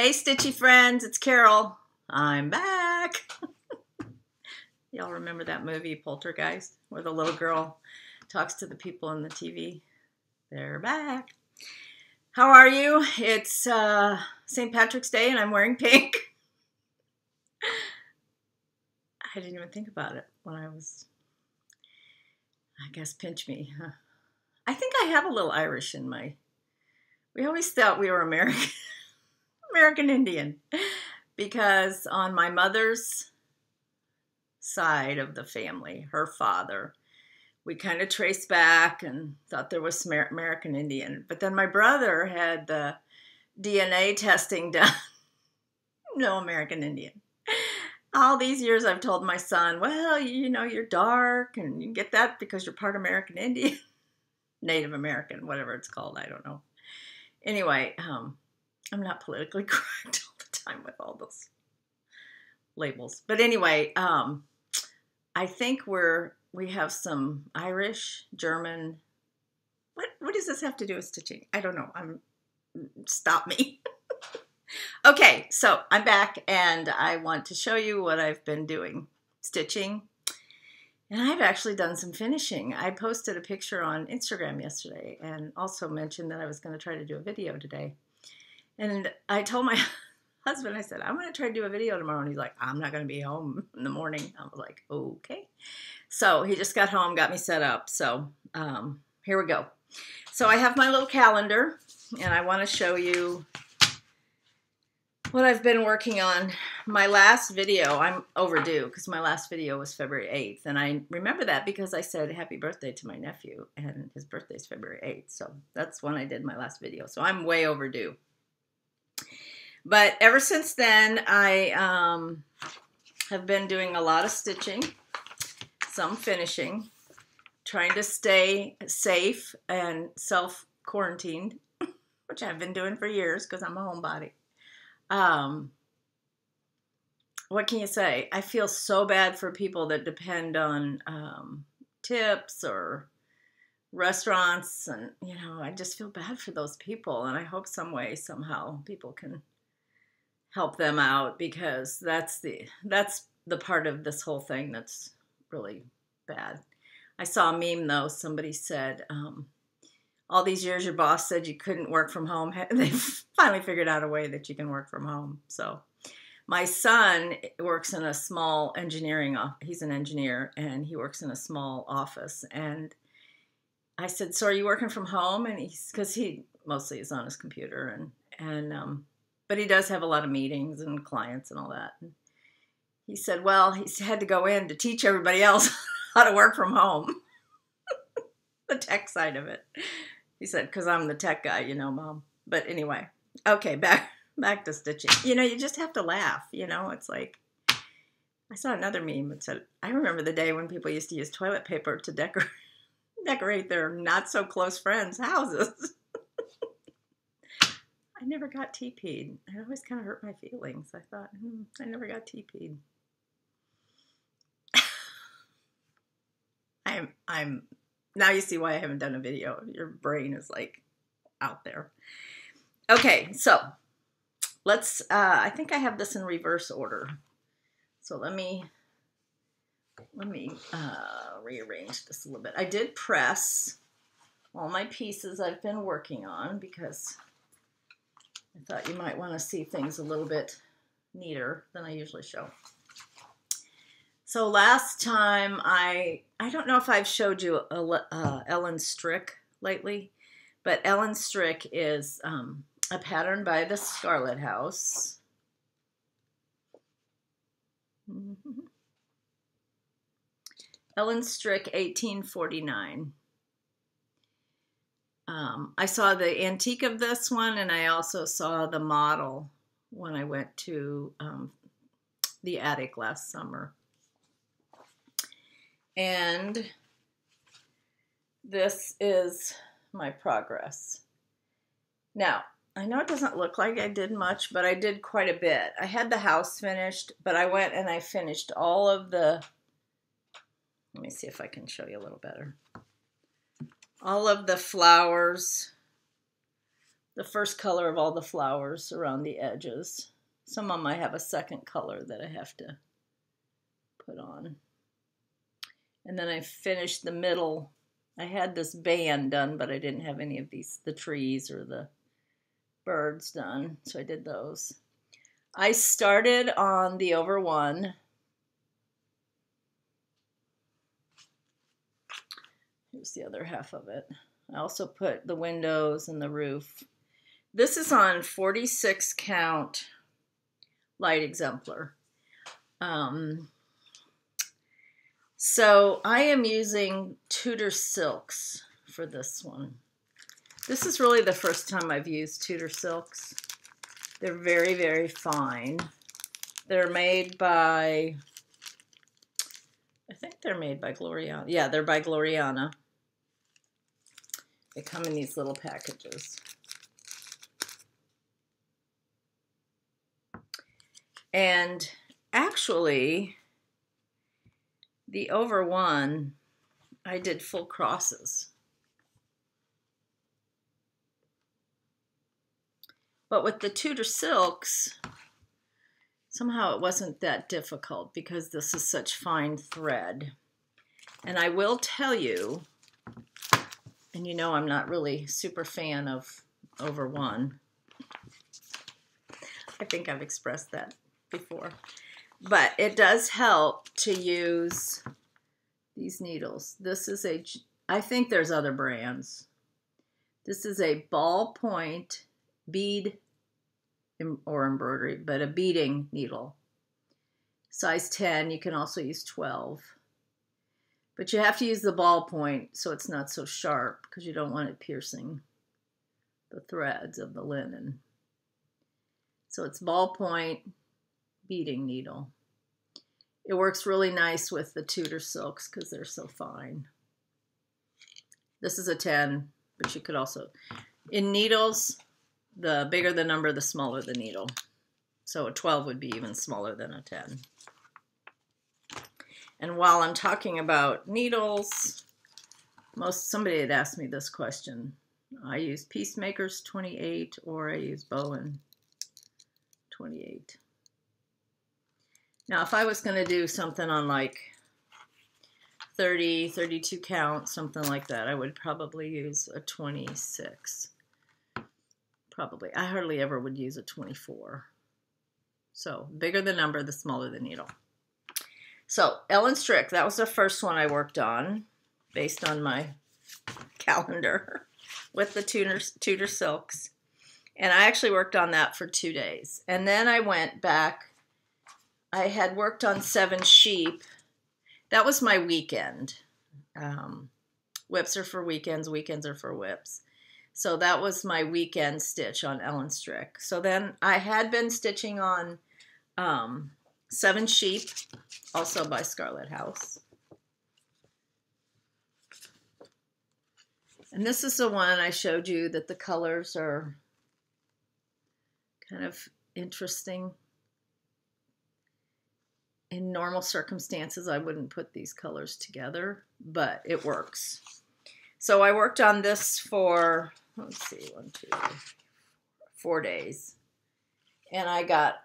Hey, Stitchy friends, it's Carol. I'm back. Y'all remember that movie, Poltergeist, where the little girl talks to the people on the TV? They're back. How are you? It's St. Patrick's Day and I'm wearing pink. I didn't even think about it when I guess pinch me. Huh? I think I have a little Irish in my... We always thought we were American Indian, because on my mother's side of the family, her father, we kind of traced back and thought there was some American Indian. But then my brother had the DNA testing done. No American Indian. All these years I've told my son, well, you know, you're dark and you get that because you're part American Indian. Native American, whatever it's called, I don't know. Anyway, I'm not politically correct all the time with all those labels. But anyway, I think we have some Irish, German. What does this have to do with stitching? I don't know. Stop me. Okay, so I'm back and I want to show you what I've been doing. Stitching. And I've actually done some finishing. I posted a picture on Instagram yesterday and also mentioned that I was going to try to do a video today. And I told my husband, I said, I'm going to try to do a video tomorrow. And he's like, I'm not going to be home in the morning. I was like, okay. So he just got home, got me set up. So here we go. So I have my little calendar and I want to show you what I've been working on. My last video, I'm overdue because my last video was February 8th. And I remember that because I said happy birthday to my nephew and his birthday is February 8th. So that's when I did my last video. So I'm way overdue. But ever since then, I have been doing a lot of stitching, some finishing, trying to stay safe and self-quarantined, which I've been doing for years because I'm a homebody. What can you say? I feel so bad for people that depend on tips or restaurants, and you know, I just feel bad for those people, and I hope some way, somehow, people can help them out, because that's the part of this whole thing that's really bad. I saw a meme though. Somebody said, all these years your boss said you couldn't work from home. They finally figured out a way that you can work from home. So my son works in a small engineering office. He's an engineer and he works in a small office. And I said, so are you working from home? And because he mostly is on his computer, but he does have a lot of meetings and clients and all that. And he said, well, he had to go in to teach everybody else how to work from home. The tech side of it. He said, because I'm the tech guy, you know, Mom. But anyway, okay, back to stitching. You know, you just have to laugh, you know. It's like, I saw another meme that said, I remember the day when people used to use toilet paper to decorate their not-so-close friends' houses. I never got TP'd. It always kind of hurt my feelings. I thought, I never got TP'd. Now you see why I haven't done a video. Your brain is like out there. Okay, so let's, I think I have this in reverse order. So let me rearrange this a little bit. I did press all my pieces I've been working on because I thought you might want to see things a little bit neater than I usually show. So last time, I don't know if I've showed you Ellen Strick lately, but Ellen Strick is a pattern by the Scarlet House. Ellen Strick, 1849. I saw the antique of this one, and I also saw the model when I went to the attic last summer. And this is my progress. Now, I know it doesn't look like I did much, but I did quite a bit. I had the house finished, but I went and I finished all of the, let me see if I can show you a little better. All of the flowers the first color of all the flowers around the edges. Some of them I have a second color that I have to put on. And then I finished the middle. I had this band done, but I didn't have any of these, the trees or the birds done, so I did those. I started on the over one. Here's the other half of it. I also put the windows and the roof. This is on 46 count light exemplar. So I am using Tudor silks for this one. This is really the first time I've used Tudor silks. They're very, very fine. They're made by, I think they're made by Gloriana. Yeah, they're by Gloriana. They come in these little packages. And actually, the over one, I did full crosses. But with the Tudor silks, somehow it wasn't that difficult because this is such fine thread. And I will tell you, and you know I'm not really super fan of over one. I think I've expressed that before. But it does help to use these needles. This is a, I think there's other brands. This is a ballpoint bead or embroidery, but a beading needle. Size 10, you can also use 12. But you have to use the ballpoint so it's not so sharp because you don't want it piercing the threads of the linen. So it's ballpoint beading needle. It works really nice with the Tudor silks because they're so fine. This is a 10, but you could also, in needles, the bigger the number, the smaller the needle. So a 12 would be even smaller than a 10. And while I'm talking about needles, somebody had asked me this question. I use Peacemaker's 28 or I use Bowen 28. Now, if I was going to do something on like 30, 32 count, something like that, I would probably use a 26. Probably. I hardly ever would use a 24. So, bigger the number, the smaller the needle. So, Ellen Strick, that was the first one I worked on, based on my calendar, with the Tudor silks. And I actually worked on that for 2 days. And then I went back. I had worked on 7 sheep. That was my weekend. Whips are for weekends. Weekends are for whips. So that was my weekend stitch on Ellen Strick. So then I had been stitching on 7 Sheep, also by Scarlet House. And this is the one I showed you that the colors are kind of interesting. In normal circumstances, I wouldn't put these colors together, but it works. So I worked on this for, let's see, 4 days. And I got,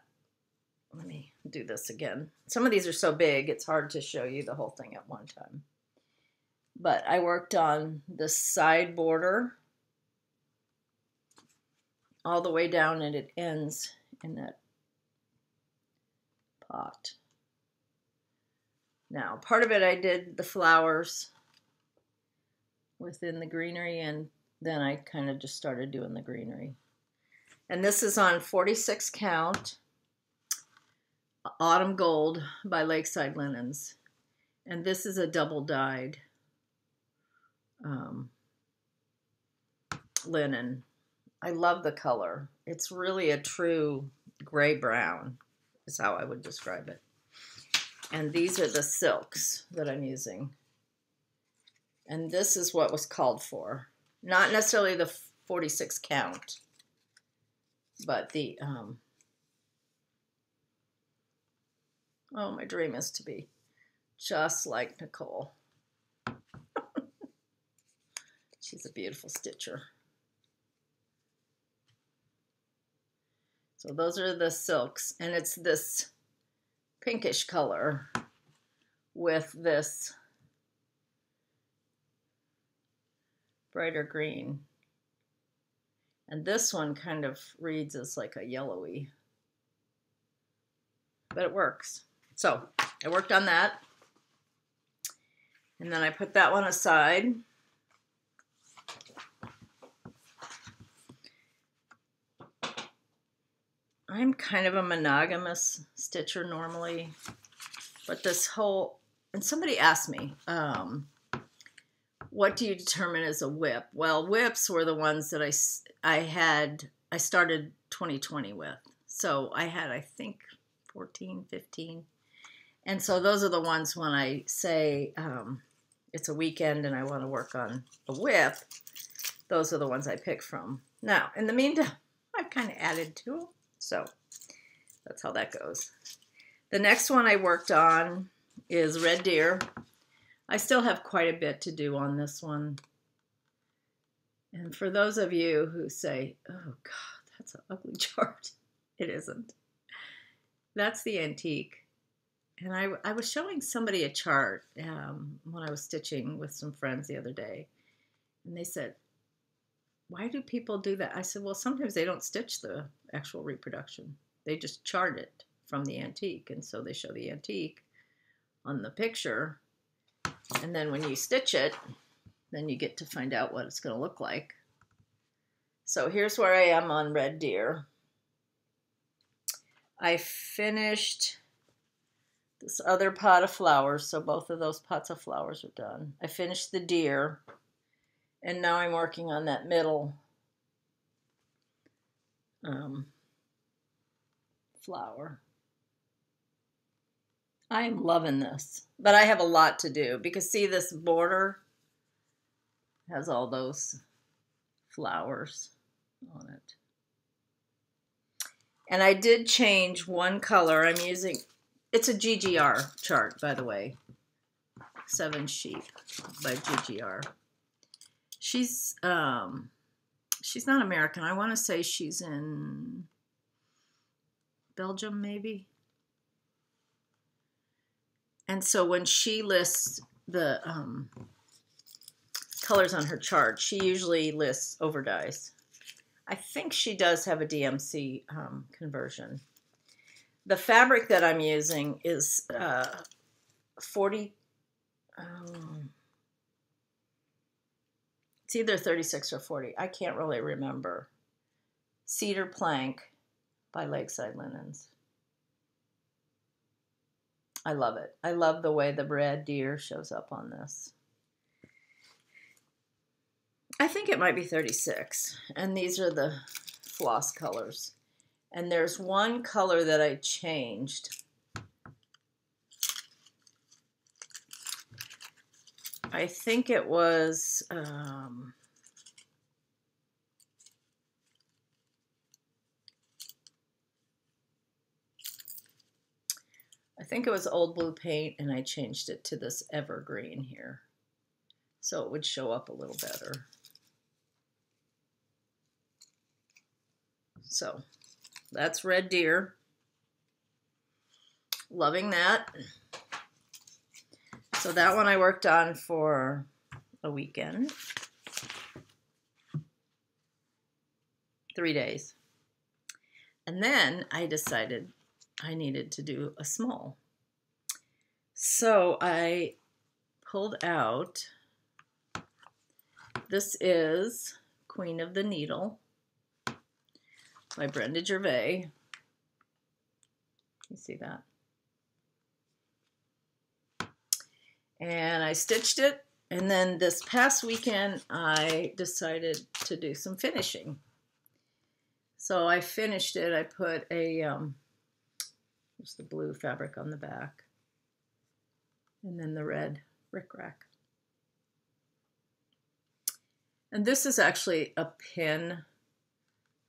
let me do this again. Some of these are so big, it's hard to show you the whole thing at one time. But I worked on the side border all the way down, and it ends in that pot. Now, part of it I did the flowers within the greenery, and then I kind of just started doing the greenery. And this is on 46 count Autumn Gold by Lakeside Linens. And this is a double dyed linen. I love the color. It's really a true gray brown is how I would describe it. And these are the silks that I'm using. And this is what was called for. Not necessarily the 46 count, but the, oh, my dream is to be just like Nicole. She's a beautiful stitcher. So those are the silks, and it's this pinkish color with this brighter green. And this one kind of reads as like a yellowy, but it works. So I worked on that, and then I put that one aside. I'm kind of a monogamous stitcher normally, but this whole, and somebody asked me, what do you determine as a whip? Well, whips were the ones that I started 2020 with. So I had, I think, 14, 15. And so those are the ones when I say it's a weekend and I want to work on a whip, those are the ones I pick from. Now, in the meantime, I've kind of added to them. So that's how that goes. The next one I worked on is Red Deer. I still have quite a bit to do on this one. And for those of you who say, oh God, that's an ugly chart. It isn't. That's the antique. And I was showing somebody a chart when I was stitching with some friends the other day. And they said, why do people do that? I said, well, sometimes they don't stitch the actual reproduction. They just chart it from the antique. And so they show the antique on the picture. And then when you stitch it, then you get to find out what it's going to look like. So here's where I am on Red Deer. I finished this other pot of flowers. So both of those pots of flowers are done. I finished the deer. And now I'm working on that middle flower. I am loving this, but I have a lot to do because see this border has all those flowers on it. And I did change one color. I'm using, it's a GGR chart, by the way. 7 Sheep by GGR. She's not American. I want to say she's in Belgium, maybe. And so when she lists the colors on her chart, she usually lists overdyes. I think she does have a DMC conversion. The fabric that I'm using is 40. It's either 36 or 40. I can't really remember. Cedar Plank by Lakeside Linens. I love it. I love the way the Red Deer shows up on this. I think it might be 36. And these are the floss colors. And there's one color that I changed. I think it was Old Blue Paint, and I changed it to this evergreen here. So it would show up a little better. So that's Red Deer. Loving that. So that one I worked on for a weekend. 3 days. And then I decided I needed to do a small. So I pulled out, this is Queen of the Needle by Brenda Gervais. You see that? And I stitched it, and then this past weekend I decided to do some finishing. So I finished it. I put a just the blue fabric on the back, and then the red rickrack. And this is actually a pin,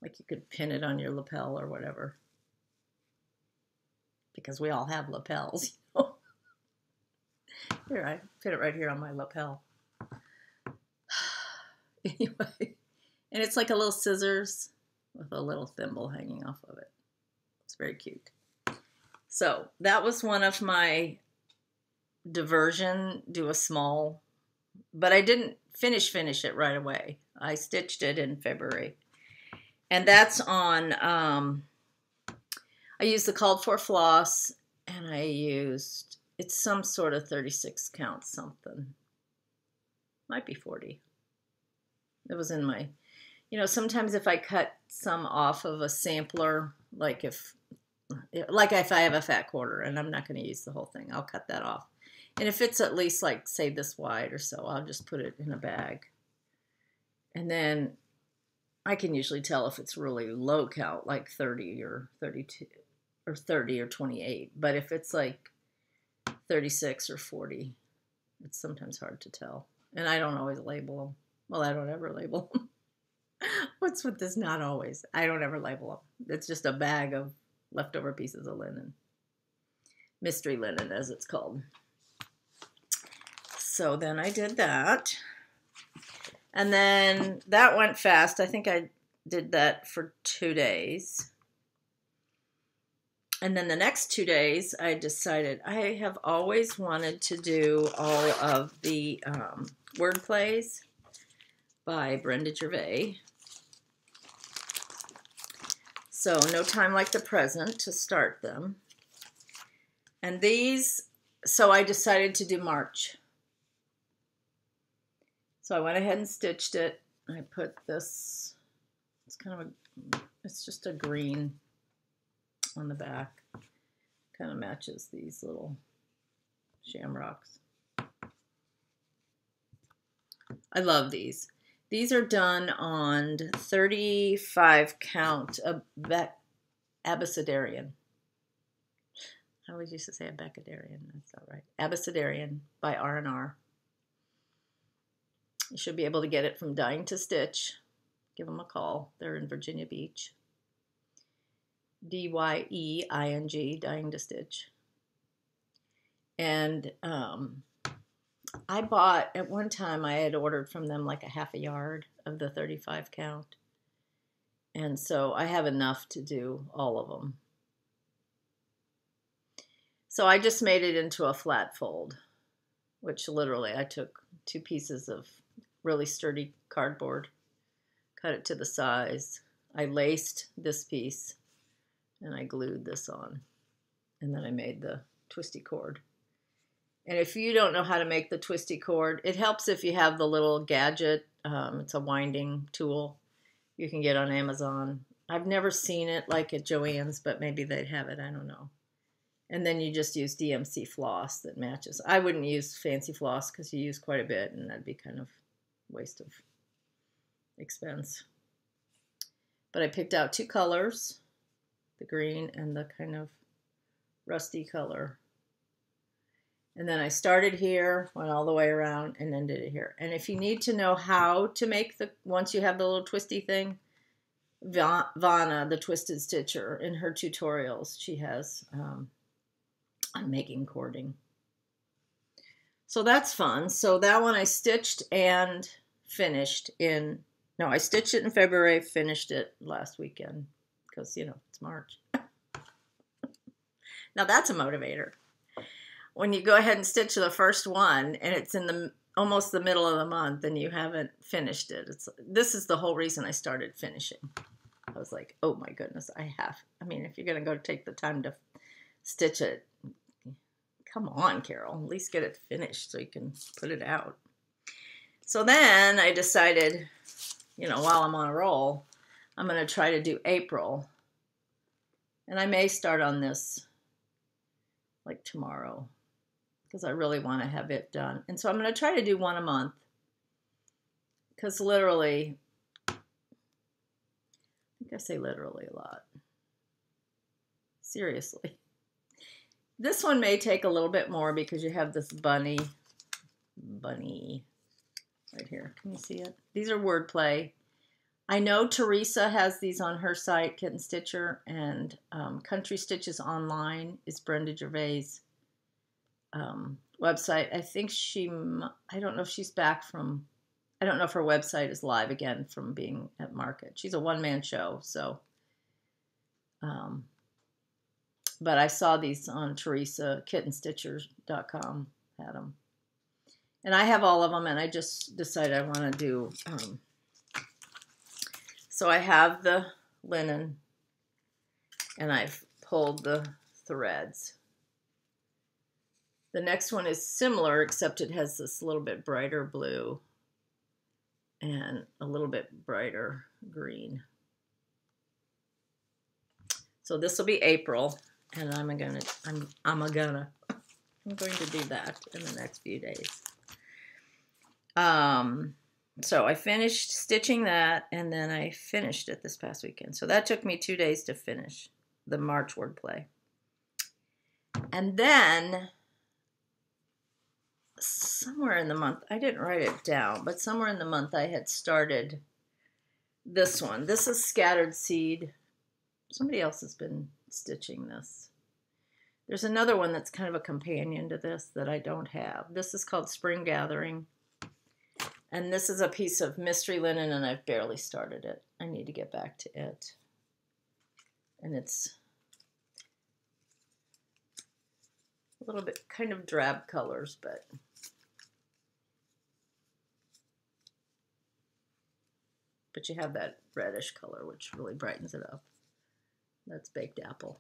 like you could pin it on your lapel or whatever, because we all have lapels. Here, I fit it right here on my lapel. Anyway, and it's like a little scissors with a little thimble hanging off of it. It's very cute. So that was one of my diversion, do a small, but I didn't finish it right away. I stitched it in February. And that's on, I used the called for floss, and I used, it's some sort of 36 count something. Might be 40. It was in my, you know, sometimes if I cut some off of a sampler, like if I have a fat quarter and I'm not going to use the whole thing, I'll cut that off. And if it's at least like, say, this wide or so, I'll just put it in a bag. And then I can usually tell if it's really low count, like 30 or 32 or 30 or 28. But if it's like 36 or 40, it's sometimes hard to tell. And I don't always label them. Well, I don't ever label them. What's with this? Not always. I don't ever label them. It's just a bag of leftover pieces of linen. Mystery linen, as it's called. So then I did that. And then that went fast. I think I did that for 2 days. And then the next 2 days, I decided I have always wanted to do all of the word plays by Brenda Gervais. So No Time Like the Present to start them. And these, so I decided to do March. So I went ahead and stitched it. I put this, it's kind of a, it's just a green on the back. Kind of matches these little shamrocks. I love these. These are done on 35 count of Abecedarian. I always used to say Abecedarian. That's not right. Abecedarian by R&R. You should be able to get it from Dying to Stitch. Give them a call. They're in Virginia Beach. DYEING, Dying to Stitch. And I bought, at one time, I had ordered from them like a half a yard of the 35 count. And so I have enough to do all of them. So I just made it into a flat fold, which literally I took 2 pieces of really sturdy cardboard, cut it to the size. I laced this piece and I glued this on. And then I made the twisty cord. And if you don't know how to make the twisty cord, it helps if you have the little gadget. It's a winding tool you can get on Amazon. I've never seen it like at Joann's, but maybe they'd have it. I don't know. And then you just use DMC floss that matches. I wouldn't use fancy floss because you use quite a bit, and that'd be kind of waste of expense. But I picked out 2 colors, the green and the kind of rusty color. And then I started here, went all the way around, and then did it here. And if you need to know how to make the, once you have the little twisty thing, Vanna, the Twisted Stitcher, in her tutorials, she has on making cording. So that's fun. So that one I stitched and finished in, no, I stitched it in February, finished it last weekend, because, you know, it's March. Now that's a motivator. When you go ahead and stitch the first one and it's in the almost the middle of the month and you haven't finished it, this is the whole reason I started finishing. I was like, oh my goodness, I mean, if you're going to go take the time to stitch it, come on, Carol, at least get it finished so you can put it out. So then I decided, you know, while I'm on a roll, I'm going to try to do April. And I may start on this like tomorrow, because I really want to have it done. And so I'm going to try to do one a month, because literally, I think I say literally a lot. Seriously. This one may take a little bit more because you have this bunny right here. Can you see it? These are wordplay. I know Teresa has these on her site, Kitten Stitcher, and Country Stitches Online is Brenda Gervais' website. I think I don't know if she's back from, I don't know if her website is live again from being at market. She's a one-man show, so But I saw these on Teresa, kittenstitchers.com had them. And I have all of them, and I just decided I want to do, so I have the linen, and I've pulled the threads. The next one is similar, except it has this little bit brighter blue and a little bit brighter green. So this will be April, and I'm going to do that in the next few days. So I finished stitching that, and then I finished it this past weekend. So that took me 2 days to finish the March wordplay. And then somewhere in the month, I didn't write it down, but somewhere in the month I had started this one. This is Scattered Seed. Somebody else has been stitching this. There's another one that's kind of a companion to this that I don't have. This is called Spring Gathering. And this is a piece of mystery linen, and I've barely started it. I need to get back to it. And it's a little bit kind of drab colors, but you have that reddish color, which really brightens it up. That's Baked Apple.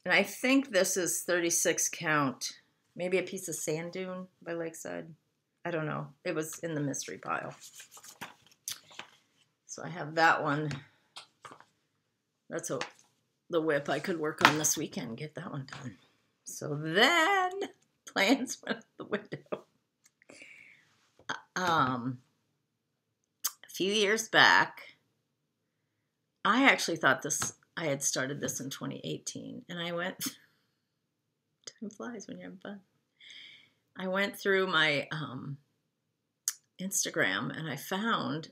And I think this is 36 count, maybe a piece of Sand Dune by Lakeside. I don't know. It was in the mystery pile. So I have that one. That's the whip I could work on this weekend, get that one done. So then plans went out the window. A few years back, I actually thought I had started this in 2018, and I went, time flies when you're having fun. I went through my Instagram, and I found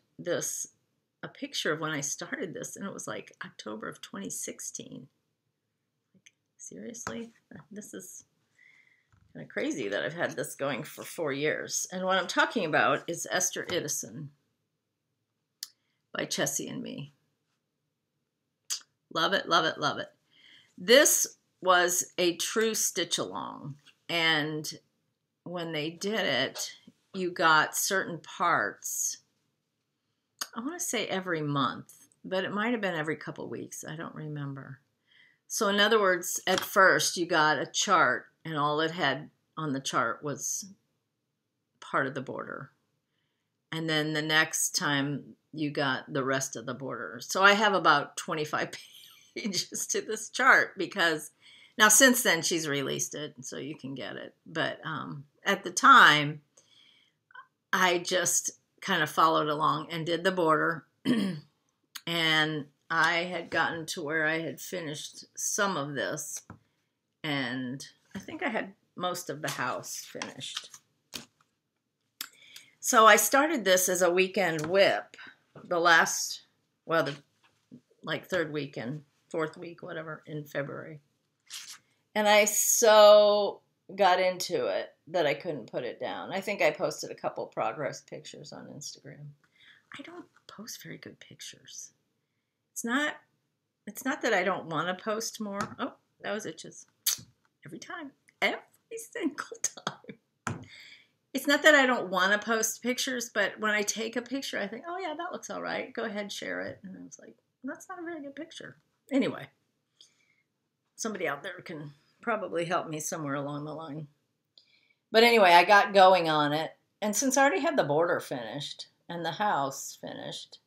a picture of when I started this, and it was like October of 2016. Like, seriously? This is kind of crazy that I've had this going for 4 years. And what I'm talking about is Esther Idison by Chessie and Me. Love it, love it, love it. This was a true stitch along, and when they did it, you got certain parts, I want to say every month, but it might have been every couple weeks. I don't remember. So in other words, at first you got a chart, and all it had on the chart was part of the border. And then the next time you got the rest of the border. So I have about 25 pages to this chart, because now since then she's released it, so you can get it. But at the time, I just kind of followed along and did the border. And I had gotten to where I had finished some of this, and I think I had most of the house finished. So I started this as a weekend whip, third weekend, fourth week, whatever, in February. And I so got into it that I couldn't put it down. I think I posted a couple progress pictures on Instagram. I don't post very good pictures. It's not that I don't want to post more. Oh, that was itches. Every single time. It's not that I don't want to post pictures, but when I take a picture, I think, oh yeah, that looks all right. Go ahead, share it. And I was like, that's not a very good picture. Anyway, somebody out there can probably help me somewhere along the line. But anyway, I got going on it. And since I already had the border finished and the house finished,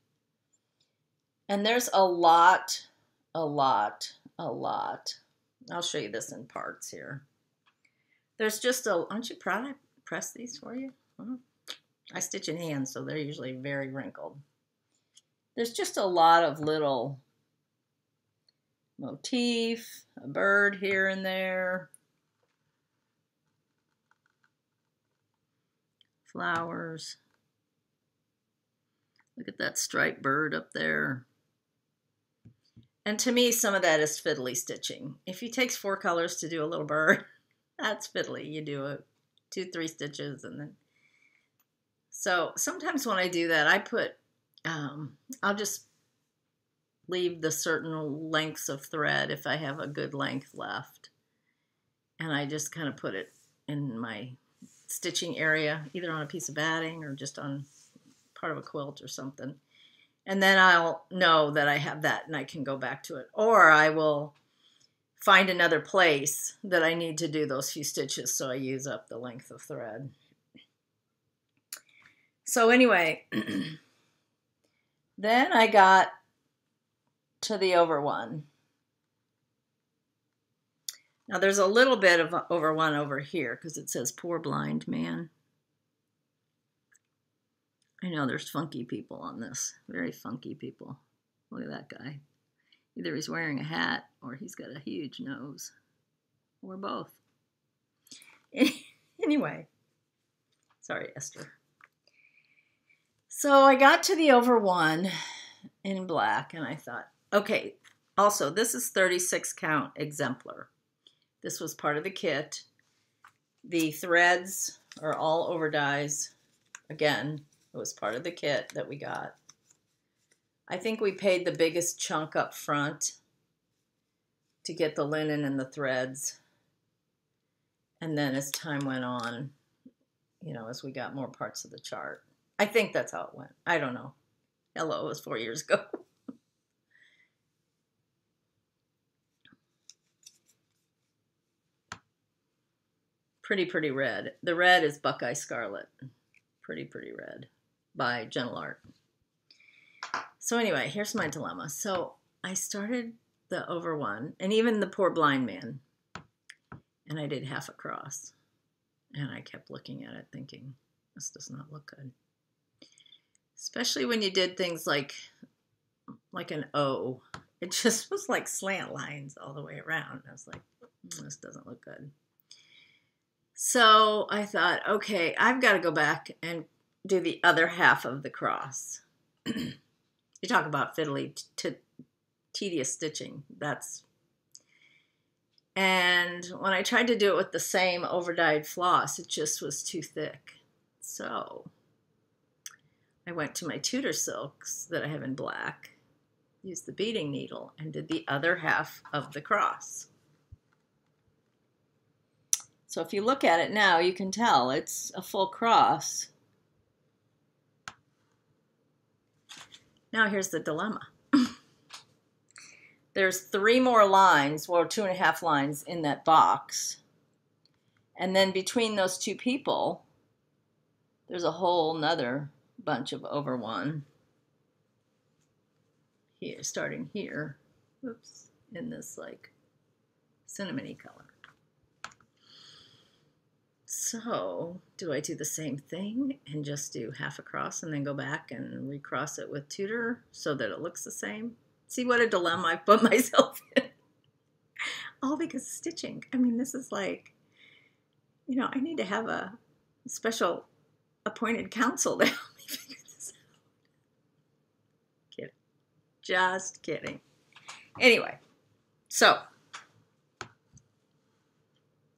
and there's a lot. I'll show you this in parts here. There's just aren't you proud I pressed these for you? Well, I stitch in hand, so they're usually very wrinkled. There's just a lot of little motif, a bird here and there, flowers. Look at that striped bird up there. And to me, some of that is fiddly stitching. If it takes 4 colors to do a little bird, that's fiddly. You do 2-3 stitches, and then. So sometimes when I do that, I put, I'll just leave the certain lengths of thread if I have a good length left. And I just kind of put it in my stitching area, either on a piece of batting or just on part of a quilt or something. And then I'll know that I have that and I can go back to it. Or I will find another place that I need to do those few stitches so I use up the length of thread. So anyway, then I got to the over one. Now there's a little bit of over one over here because it says poor blind man. I know there's funky people on this, very funky people. Look at that guy. Either he's wearing a hat or he's got a huge nose, or both. Anyway, sorry, Esther. So I got to the over one in black and I thought, okay, also this is 36 count exemplar. This was part of the kit. The threads are all over dyes. Again, it was part of the kit that we got. I think we paid the biggest chunk up front to get the linen and the threads. And then as time went on, you know, as we got more parts of the chart. I think that's how it went. I don't know. Hello, it was 4 years ago. Pretty red. The red is Buckeye Scarlet. Pretty red by Gentle Art. So anyway, here's my dilemma. So I started the over one and even the poor blind man. And I did half across. And I kept looking at it thinking, this does not look good. Especially when you did things like an O. It just was like slant lines all the way around. I was like, this doesn't look good. So I thought, okay, I've got to go back and do the other half of the cross. You talk about fiddly, tedious stitching. And when I tried to do it with the same overdyed floss, it just was too thick. So I went to my Tudor silks that I have in black, used the beading needle, and did the other half of the cross. So if you look at it now, you can tell it's a full cross. Now here's the dilemma. There's 3 more lines, well, 2.5 lines in that box. And then between those two people, there's a whole nother bunch of over one. Here, starting here, oops, in this like cinnamony color. So, do I do the same thing and just do half across and then go back and recross it with Tudor so that it looks the same? See what a dilemma I put myself in. All because of stitching. I mean, this is like, you know, I need to have a special appointed counsel to help me figure this out. Kidding. Just kidding. Anyway, so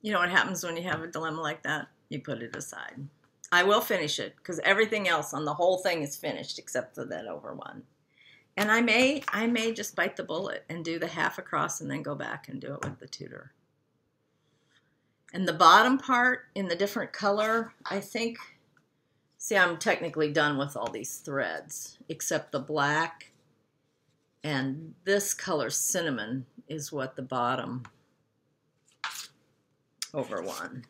you know what happens when you have a dilemma like that? You put it aside. I will finish it because everything else on the whole thing is finished except for that over one. And I may just bite the bullet and do the half across and then go back and do it with the Tudor. And the bottom part in the different color, I think, see, I'm technically done with all these threads except the black. And this color cinnamon is what the bottom over one.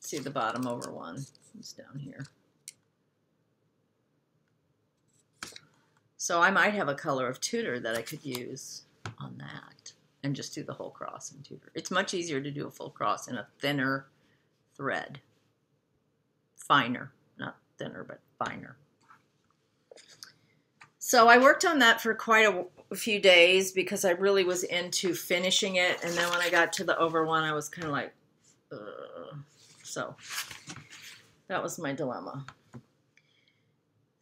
See the bottom over one is down here. So I might have a color of Tudor that I could use on that and just do the whole cross in Tudor. It's much easier to do a full cross in a thinner thread. Finer, not thinner, but finer. So I worked on that for quite a few days because I really was into finishing it. And then when I got to the over one, I was kind of like, so that was my dilemma.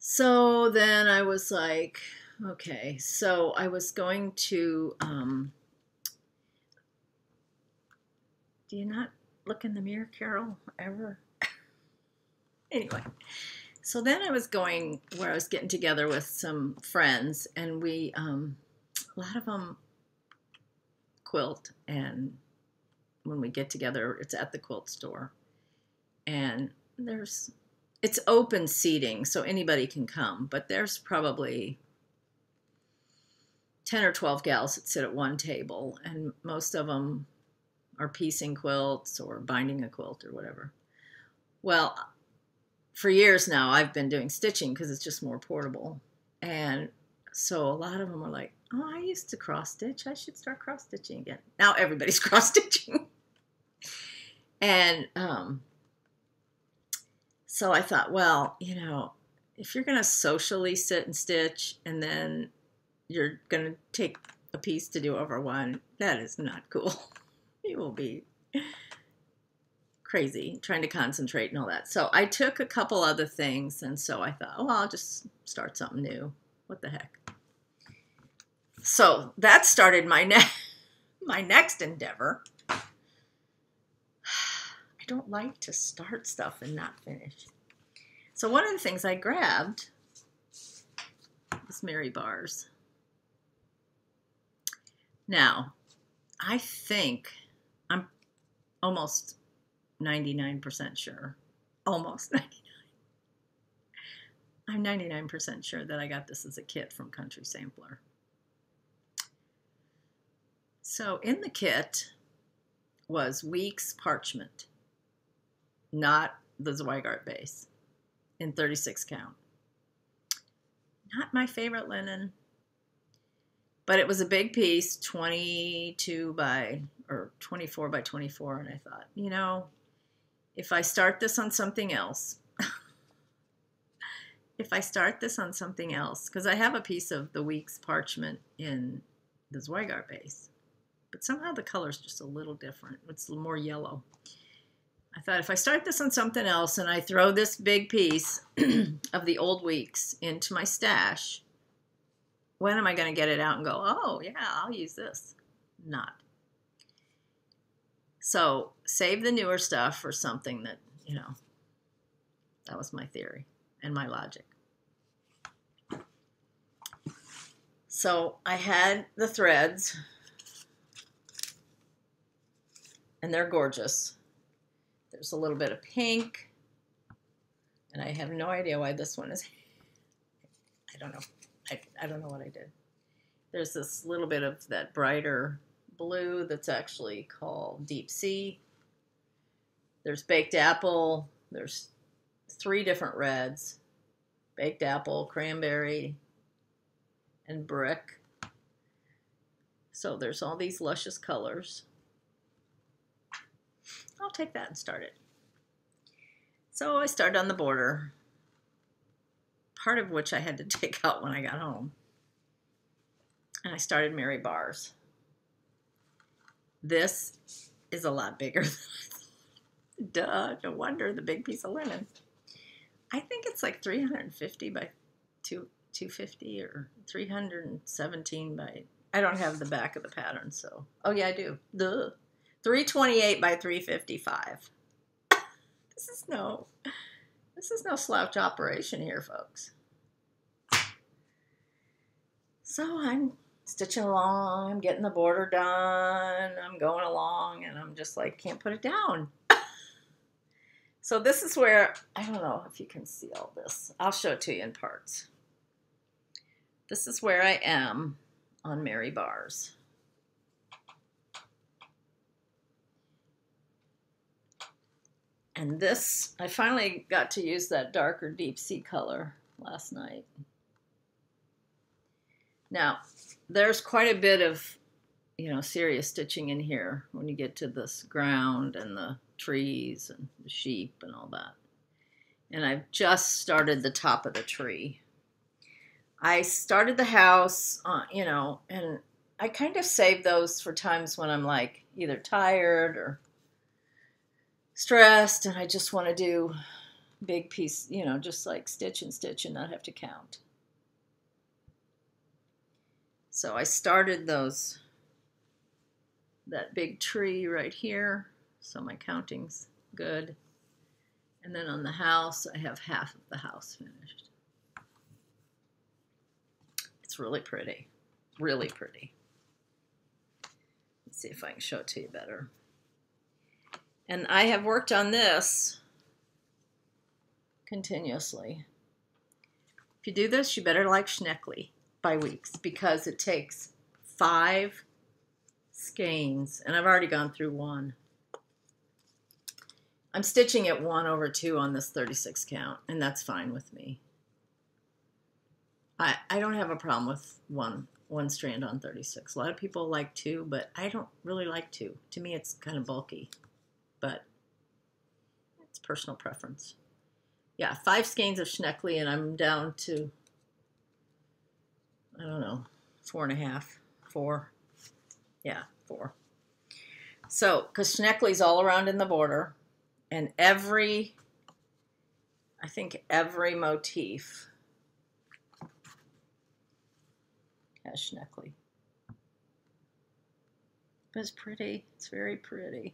So then I was like, okay, so I was going to, do you not look in the mirror, Carol, ever? Anyway, so then I was going where I was getting together with some friends, and we, a lot of them quilt, and when we get together, it's at the quilt store. And it's open seating, so anybody can come, but there's probably 10 or 12 gals that sit at one table, and most of them are piecing quilts or binding a quilt or whatever. Well, for years now, I've been doing stitching because it's just more portable. And so a lot of them are like, oh, I used to cross stitch. I should start cross stitching again. Now everybody's cross stitching. And so I thought, well, if you're going to socially sit and stitch and then you're going to take a piece to do over one, that is not cool. You will be crazy trying to concentrate and all that. So I took a couple other things, and so I thought, oh, I'll just start something new. What the heck? So that started my next endeavor. I don't like to start stuff and not finish. So one of the things I grabbed was Mary Bars. Now, I think I'm almost 99% sure. Almost 99. I'm 99% sure that I got this as a kit from Country Sampler. So in the kit was Weeks parchment, not the Zweigart base, in 36 count. Not my favorite linen, but it was a big piece, 24 by 24, and I thought, if I start this on something else, because I have a piece of the Weeks parchment in the Zweigart base, but somehow the color's just a little different. It's more yellow. I thought if I start this on something else and I throw this big piece of the old Weeks into my stash, when am I going to get it out and go, oh, yeah, I'll use this? Not. So save the newer stuff for something that, that was my theory and my logic. So I had the threads, and they're gorgeous. There's a little bit of pink, and I have no idea why this one is, I don't know. I don't know what I did. There's this little bit of that brighter blue that's actually called Deep Sea. There's baked apple. There's 3 different reds: baked apple, cranberry, and brick. So there's all these luscious colors. I'll take that and start it. So I started on the border, part of which I had to take out when I got home. And I started Mary Bars. This is a lot bigger than I thought. Duh, no wonder the big piece of linen. I think it's like 350 by 250 or 317 by, I don't have the back of the pattern, so. Oh yeah, I do. Duh. 328 by 355. This is no slouch operation here, folks. So I'm stitching along, I'm getting the border done, I'm going along, and I'm just like, can't put it down. So this is where, I don't know if you can see all this. I'll show it to you in parts. This is where I am on Mary Bars. And this, I finally got to use that darker Deep Sea color last night. Now, there's quite a bit of, serious stitching in here when you get to this ground and the trees and the sheep and all that. And I've just started the top of the tree. I started the house, and I kind of save those for times when I'm like either tired or stressed and I just want to do big piece, just like stitch and stitch and not have to count. So I started that big tree right here, so my counting's good. And then on the house, I have half of the house finished. It's really pretty. Really pretty. Let's see if I can show it to you better. And I have worked on this continuously. If you do this, you better like Schneckly by weeks, because it takes 5 skeins, and I've already gone through 1. I'm stitching at 1/2 on this 36 count, and that's fine with me. I don't have a problem with one strand on 36. A lot of people like 2, but I don't really like 2. To me, it's kind of bulky, but it's personal preference. Yeah, 5 skeins of Schneckly, and I'm down to, I don't know, 4.5, 4. Yeah, 4. So, because Schneckly's all around in the border, and I think every motif has Schneckly. But it's pretty. It's very pretty.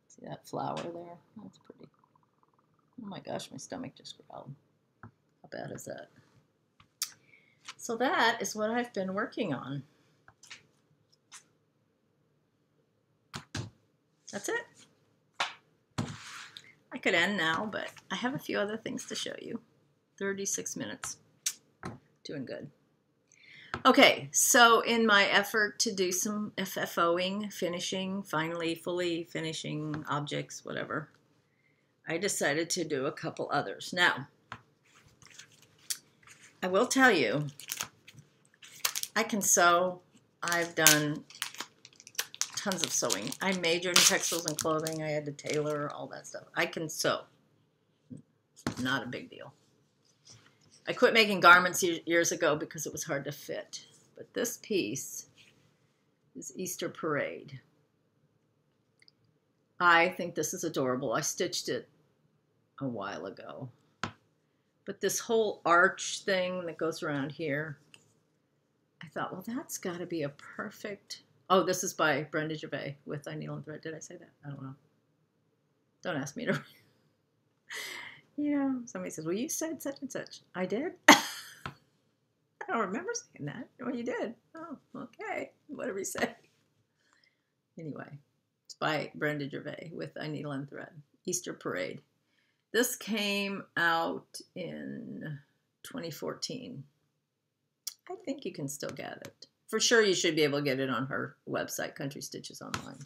See that flower there? That's pretty. Oh my gosh, my stomach just growled. How bad is that? So that is what I've been working on. That's it. I could end now, but I have a few other things to show you. 36 minutes. Doing good. Okay, so in my effort to do some FFOing, finishing, finally, fully finishing objects, whatever, I decided to do a couple others. Now, I will tell you, I can sew. I've done tons of sewing. I majored in textiles and clothing. I had to tailor, all that stuff. I can sew. Not a big deal. I quit making garments years ago because it was hard to fit. But this piece is Easter Parade. I think this is adorable. I stitched it a while ago. But this whole arch thing that goes around here, I thought, well, that's got to be a perfect... Oh, this is by Brenda Gervais with I Needle and Thread. Did I say that? I don't know. Don't ask me to... You know, somebody says, well, you said such and such. I did? I don't remember saying that. Well, you did. Oh, okay. Whatever you say. Anyway, it's by Brenda Gervais with I Needle and Thread. Easter Parade. This came out in 2014. I think you can still get it. For sure, you should be able to get it on her website, Country Stitches Online.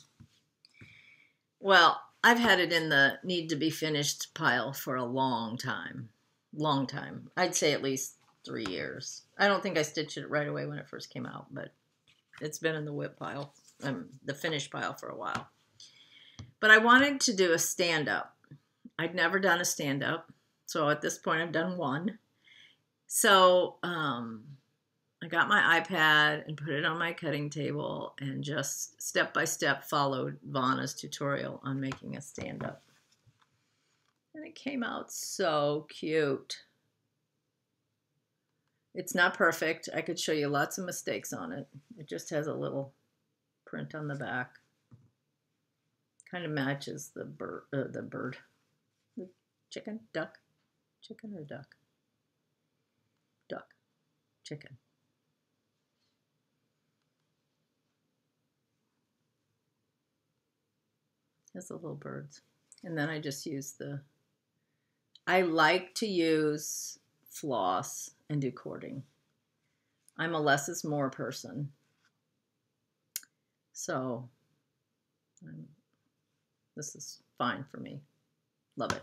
Well, I've had it in the need to be finished pile for a long time. Long time. I'd say at least 3 years. I don't think I stitched it right away when it first came out, but it's been in the WIP pile, the finished pile for a while. But I wanted to do a stand-up. I'd never done a stand-up, so at this point I've done one. So I got my iPad and put it on my cutting table and just step by step followed Vanna's tutorial on making a stand-up. And it came out so cute. It's not perfect. I could show you lots of mistakes on it. It just has a little print on the back. Kind of matches the bird, the chicken, duck, chicken or duck? Duck, chicken. Has the little birds. And then I just use I like to use floss and do cording. I'm a less is more person. So this is fine for me. Love it.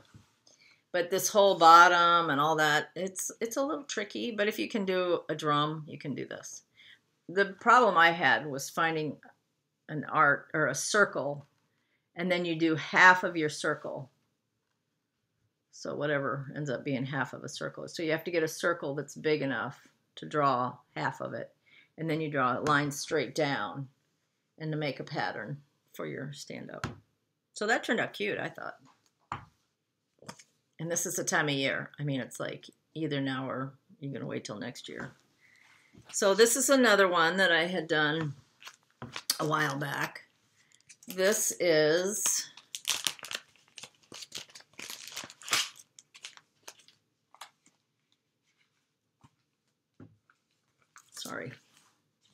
But this whole bottom and all that, it's a little tricky, but if you can do a drum, you can do this. The problem I had was finding an art or a circle, and then you do half of your circle. So whatever ends up being half of a circle. So you have to get a circle that's big enough to draw half of it. And then you draw a line straight down and to make a pattern for your stand-up. So that turned out cute, I thought. And this is the time of year. I mean, it's like either now or you're going to wait till next year. So this is another one that I had done a while back. This is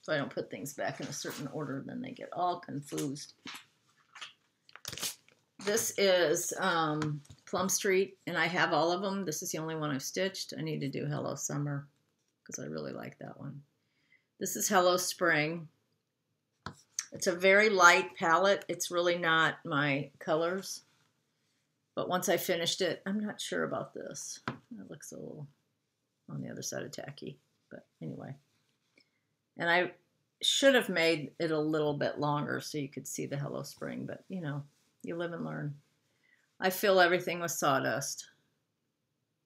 so I don't put things back in a certain order, then they get all confused. This is Plum Street, and I have all of them. This is the only one I've stitched. I need to do Hello Summer because I really like that one. This is Hello Spring. It's a very light palette. It's really not my colors. But once I finished it, I'm not sure about this. It looks a little on the other side of tacky. But anyway. And I should have made it a little bit longer so you could see the Hello Spring. But, you know, you live and learn. I fill everything with sawdust.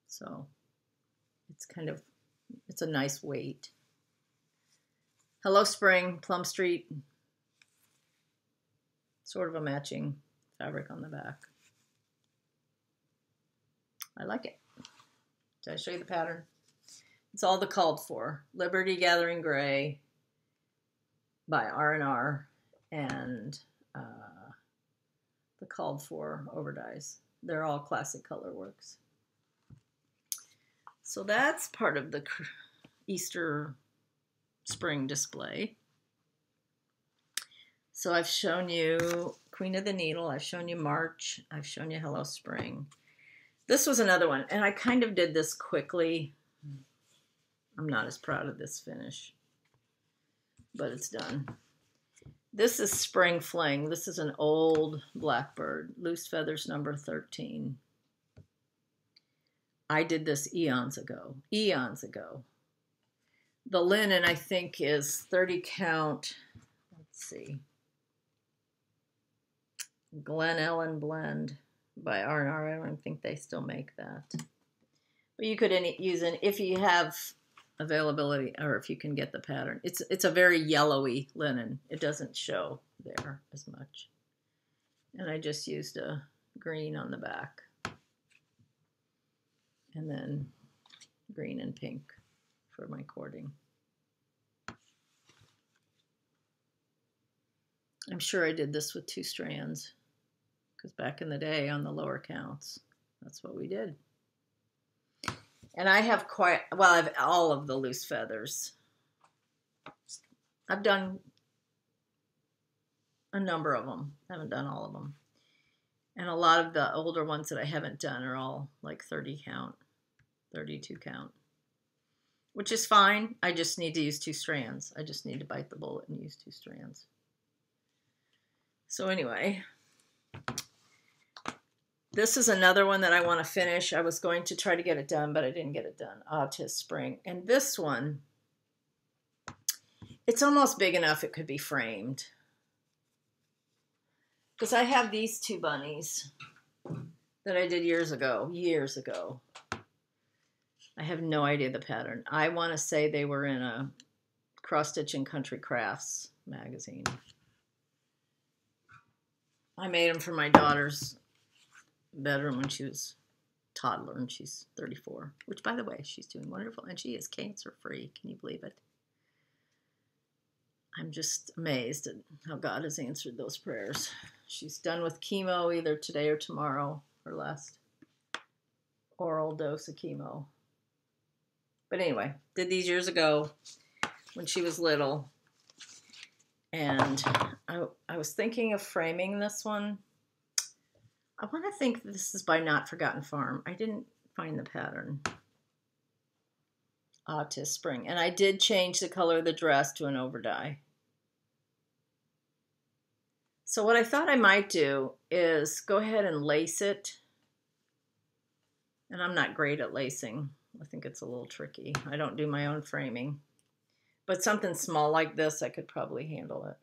So it's kind of, it's a nice weight. Hello Spring, Plum Street. Sort of a matching fabric on the back. I like it. Did I show you the pattern? It's all the called for. Liberty Gathering Gray by R&R and the called for overdyes. They're all classic color works. So that's part of the Easter spring display. So I've shown you Queen of the Needle. I've shown you March. I've shown you Hello Spring. This was another one, and I kind of did this quickly. I'm not as proud of this finish, but it's done. This is Spring Fling. This is an old Blackbird, Loose Feathers number 13. I did this eons ago. The linen, I think, is 30 count. Let's see. Glen Ellen Blend by R&R. I don't think they still make that. But you could use it if you have availability, or if you can get the pattern. It's a very yellowy linen. It doesn't show there as much. And I just used a green on the back. And then green and pink for my cording. I'm sure I did this with 2 strands, because back in the day on the lower counts, that's what we did. And I have I have all of the loose feathers. I've done a number of them. I haven't done all of them. And a lot of the older ones that I haven't done are all like 30 count, 32 count, which is fine. I just need to use 2 strands. I just need to bite the bullet and use 2 strands. So anyway, this is another one that I want to finish. I was going to try to get it done, but I didn't get it done. Tis Spring. And this one, it's almost big enough it could be framed. Because I have these 2 bunnies that I did years ago. I have no idea the pattern. I want to say they were in a Cross Stitch and Country Crafts magazine. I made them for my daughter's bedroom when she was a toddler, and she's 34, which, by the way, she's doing wonderful, and she is cancer-free. Can you believe it? I'm just amazed at how God has answered those prayers. She's done with chemo either today or tomorrow, her last oral dose of chemo. But anyway, did these years ago when she was little. And I was thinking of framing this one. I want to think this is by Not Forgotten Farm. I didn't find the pattern. Tis Spring. And I did change the color of the dress to an overdye. So what I thought I might do is go ahead and lace it. And I'm not great at lacing. I think it's a little tricky. I don't do my own framing. But something small like this, I could probably handle it.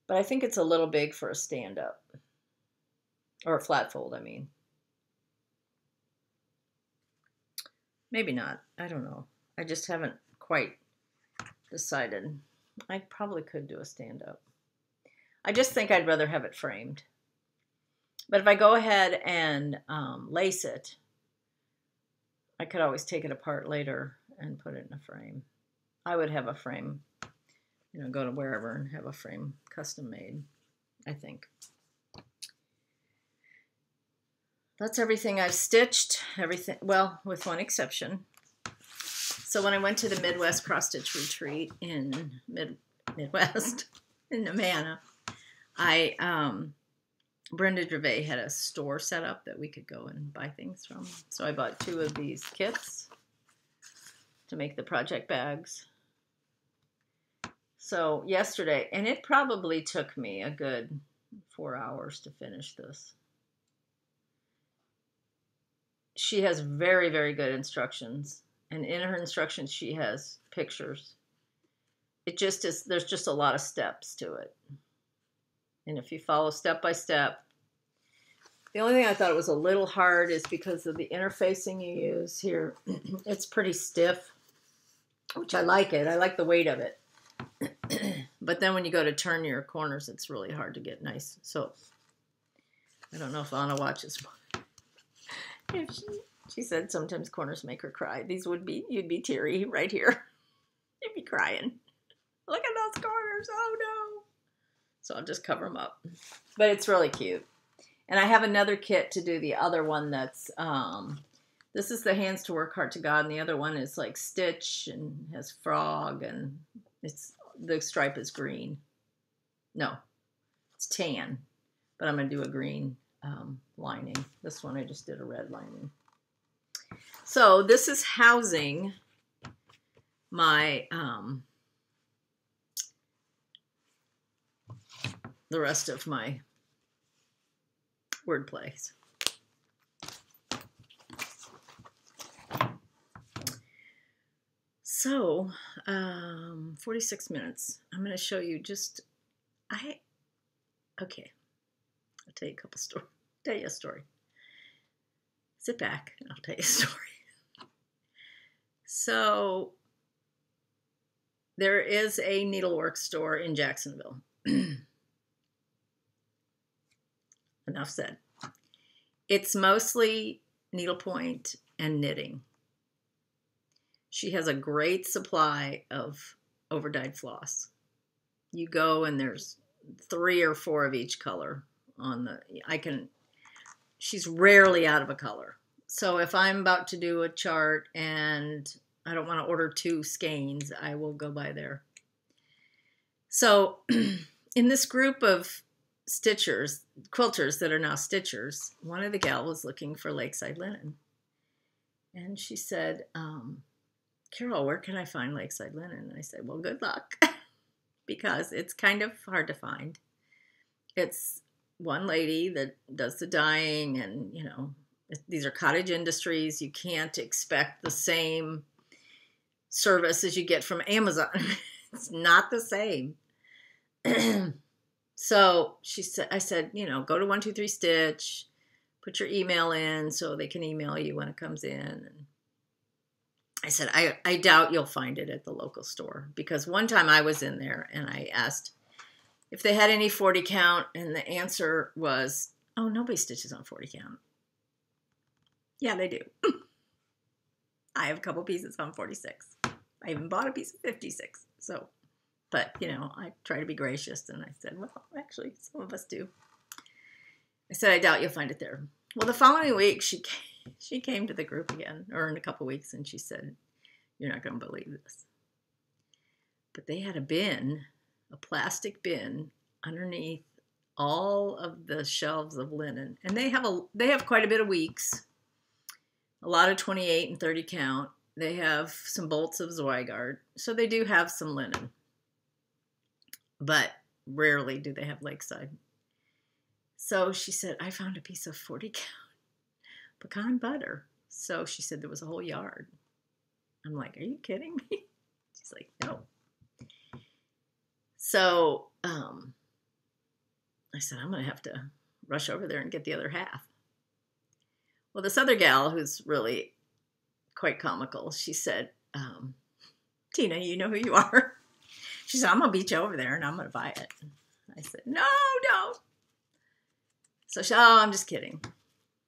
But I think it's a little big for a stand-up. Or a flat fold, I mean. Maybe not. I don't know. I just haven't quite decided. I probably could do a stand-up. I just think I'd rather have it framed. But if I go ahead and lace it, I could always take it apart later and put it in a frame. I would have a frame, you know, go to wherever and have a frame custom made, I think. That's everything I've stitched, everything, well, with one exception. So when I went to the Midwest Cross Stitch Retreat in Midwest, in Amana, Brenda Gervais had a store set up that we could go and buy things from. So I bought 2 of these kits to make the project bags. So yesterday, and it probably took me a good 4 hours to finish this. She has very, very good instructions. And in her instructions, she has pictures. It just is, there's just a lot of steps to it. And if you follow step by step, the only thing I thought it was a little hard is because of the interfacing you use here. It's pretty stiff, which I like it. I like the weight of it. But then when you go to turn your corners, it's really hard to get nice. So I don't know if Anna watches. If she said sometimes corners make her cry. These would be, you'd be teary right here. You'd be crying. Look at those corners. Oh no. So I'll just cover them up. But it's really cute. And I have another kit to do the other one that's, this is the Hands to Work, Heart to God. And the other one is like Stitch and has frog and it's, the stripe is green. No, it's tan. But I'm going to do a green lining. This one I just did a red lining. So this is housing my, the rest of my word plays. So, 46 minutes. I'm going to show you just, okay. I'll tell you a couple stories. Tell you a story. Sit back and I'll tell you a story. So, there is a needlework store in Jacksonville. Enough said. It's mostly needlepoint and knitting. She has a great supply of overdyed floss. You go and there's 3 or 4 of each color on the, she's rarely out of a color. So if I'm about to do a chart and I don't want to order 2 skeins, I will go by there. So in this group of stitchers, quilters that are now stitchers, one of the gal was looking for Lakeside linen. And she said, Carol, where can I find Lakeside linen? And I said, well, good luck, because it's kind of hard to find. It's one lady that does the dyeing, and, you know, these are cottage industries. You can't expect the same service as you get from Amazon. It's not the same. So she said, I said, you know, go to 123 Stitch, put your email in so they can email you when it comes in. And I said, I doubt you'll find it at the local store, because one time I was in there and I asked if they had any 40 count, and the answer was, oh, nobody stitches on 40 count. Yeah, they do. I have a couple pieces on 46. I even bought a piece of 56. So, but, you know, I try to be gracious, and I said, well, actually, some of us do. I said, I doubt you'll find it there. Well, the following week, she came to the group again, or in a couple weeks, and she said, you're not going to believe this. But they had a bin, a plastic bin, underneath all of the shelves of linen. And they have quite a bit of weeks, a lot of 28 and 30 count. They have some bolts of Zweigart. So they do have some linen. But rarely do they have Lakeside. So she said, I found a piece of 40 count pecan butter. So she said there was a whole yard. I'm like, are you kidding me? She's like, no. So I said, I'm going to have to rush over there and get the other half. Well, this other gal, who's really quite comical, she said, Tina, you know who you are? She said, I'm going to beat you over there and I'm going to buy it. I said, no, don't. So she said, oh, I'm just kidding.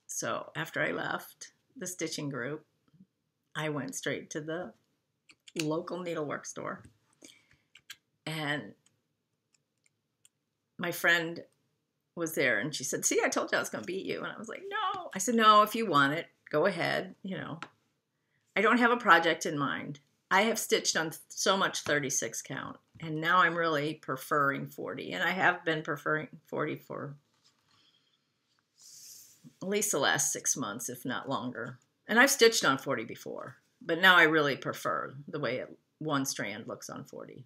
So after I left the stitching group, I went straight to the local needlework store. And my friend was there, and she said, see, I told you I was going to beat you. And I was like, no. I said, no, if you want it, go ahead. You know, I don't have a project in mind. I have stitched on so much 36 count, and now I'm really preferring 40, and I have been preferring 40 for at least the last 6 months, if not longer. And I've stitched on 40 before, but now I really prefer the way one strand looks on 40.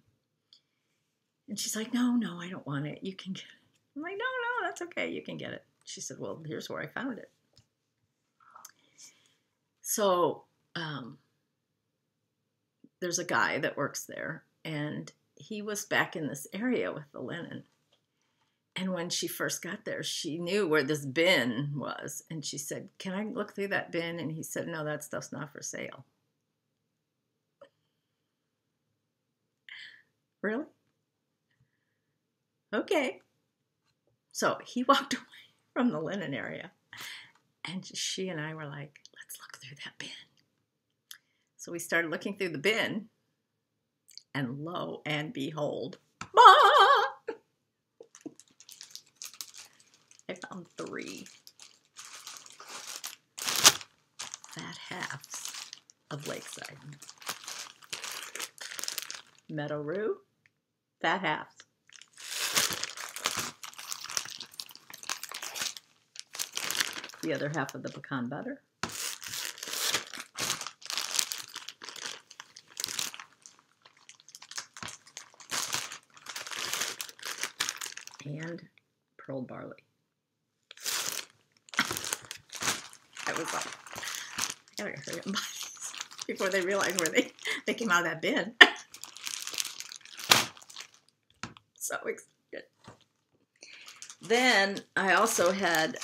And she's like, no, I don't want it. You can get it. I'm like, no, that's okay. You can get it. She said, well, here's where I found it. So there's a guy that works there, and he was back in this area with the linen. And when she first got there, she knew where this bin was. And she said, can I look through that bin? And he said, no, that stuff's not for sale. Really? Okay. So he walked away from the linen area. And she and I were like, let's look through that bin. So we started looking through the bin. And lo and behold, I found 3 fat halves of Lakeside. Meadow Rue, fat halves. The other half of the pecan butter. And pearl barley. I was like, I gotta hurry up and buy these before they realize where they came out of that bin. So excited. Then I also had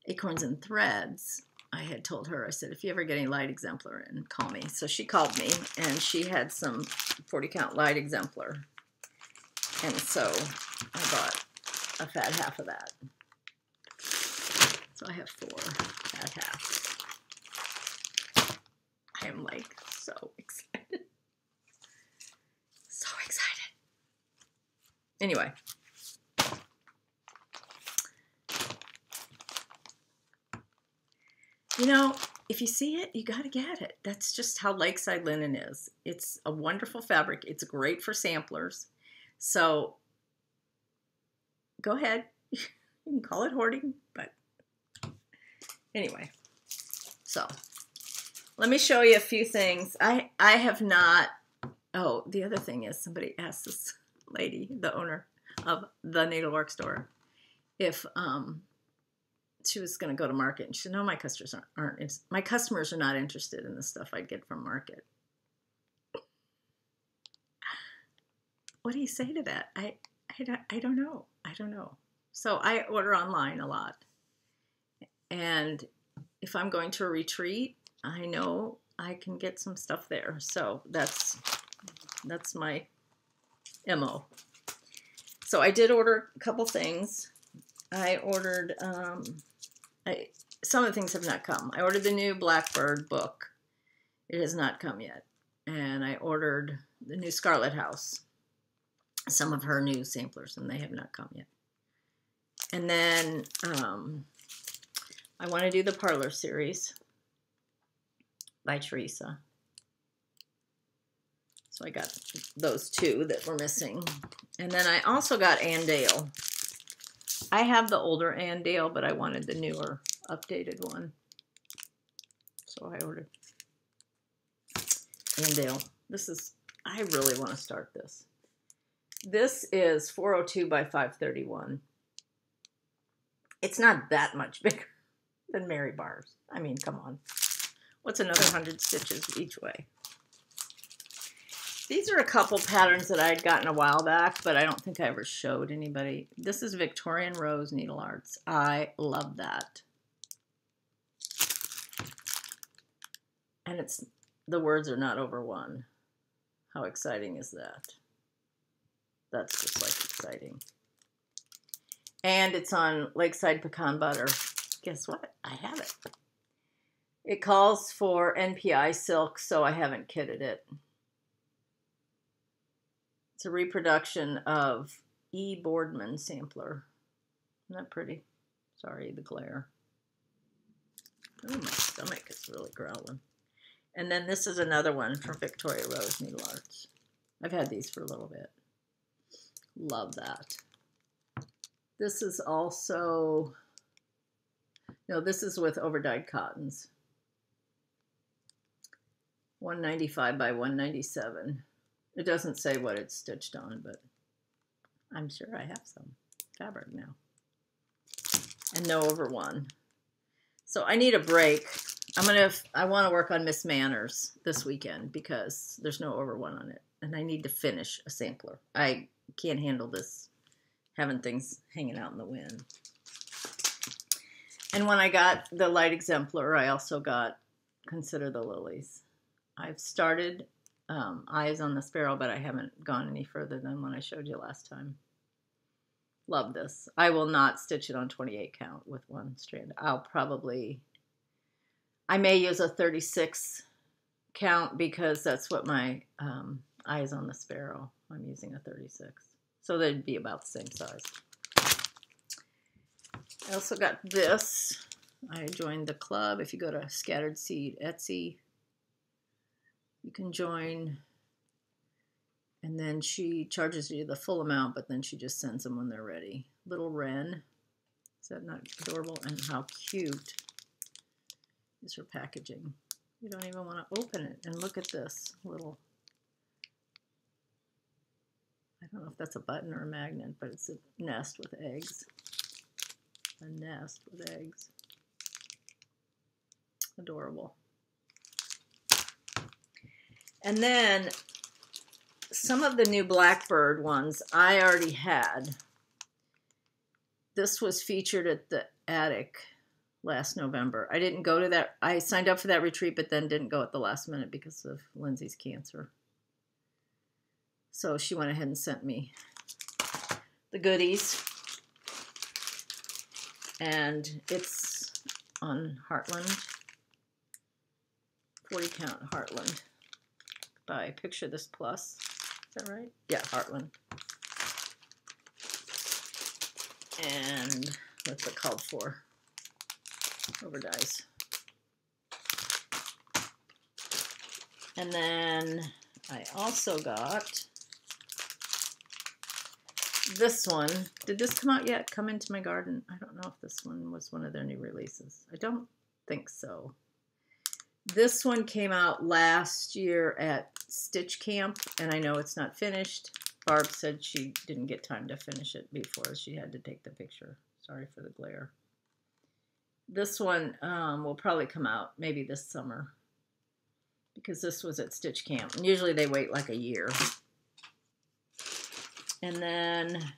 Acorns and Threads. I had told her, I said, if you ever get any light exemplar in, call me. So she called me, and she had some 40 count light exemplar. And so I bought a fat half of that. So I have 4 fat halves. I am like so excited. So excited. Anyway. You know, if you see it, you got to get it. That's just how Lakeside linen is. It's a wonderful fabric. It's great for samplers. So go ahead. You can call it hoarding, but anyway. So let me show you a few things. I have not, oh, the other thing is somebody asked this lady, the owner of the needlework store, if she was going to go to market, and she said, no, my customers my customers are not interested in the stuff I'd get from market. What do you say to that? I don't know. I don't know. So I order online a lot. And if I'm going to a retreat, I know I can get some stuff there. So that's my MO. So I did order a couple things. I ordered, some of the things have not come. I ordered the new Blackbird book. It has not come yet. And I ordered the new Scarlet House, some of her new samplers, and they have not come yet. And then I want to do the Parlor series by Teresa. So I got those 2 that were missing. And then I also got Andale. I have the older Andale, but I wanted the newer, updated one. So I ordered Andale. I really want to start this. This is 402 by 531. It's not that much bigger than Mary Bars. I mean, come on. What's another 100 stitches each way? These are a couple patterns that I had gotten a while back, but I don't think I ever showed anybody. This is Victorian Rose Needle Arts. I love that. And the words are not over 1. How exciting is that? That's just like exciting. And it's on Lakeside Pecan Butter. Guess what? I have it. It calls for NPI silk, so I haven't kitted it. It's a reproduction of E. Boardman sampler. Isn't that pretty? Sorry, the glare. Oh, my stomach is really growling. And then this is another one from Victoria Rose Needle Arts. I've had these for a little bit. Love that. This is also, no, this is with overdyed cottons. 195 by 197. It doesn't say what it's stitched on, but I'm sure I have some fabric now. And no over one. So I need a break. I want to work on Miss Manners this weekend because there's no over one on it. And I need to finish a sampler. I can't handle this, having things hanging out in the wind. And when I got the light exemplar, I also got Consider the Lilies. I've started Eyes on the Sparrow, but I haven't gone any further than when I showed you last time. Love this. I will not stitch it on 28 count with one strand. I may use a 36 count because that's what my Eyes on the Sparrow, I'm using a 36. So they'd be about the same size. I also got this. I joined the club. If you go to Scattered Seed Etsy, you can join. And then she charges you the full amount, but then she just sends them when they're ready. Little Wren. Is that not adorable? And how cute is her packaging. You don't even want to open it. And look at this little, I don't know if that's a button or a magnet, but it's a nest with eggs. A nest with eggs. Adorable. And then some of the new Blackbird ones I already had. This was featured at the attic last November. I didn't go to that. I signed up for that retreat, but then didn't go at the last minute because of Lindsay's cancer. So she went ahead and sent me the goodies. And it's on Heartland. 40 count Heartland by Picture This Plus. Is that right? Yeah, Heartland. And what's it called for? Overdyes. And then I also got this one. Did this come out yet? Come Into My Garden? I don't know if this one was one of their new releases. I don't think so. This one came out last year at Stitch Camp, and I know it's not finished. Barb said she didn't get time to finish it before she had to take the picture. Sorry for the glare. This one will probably come out maybe this summer because this was at Stitch Camp. And usually they wait like a year. And then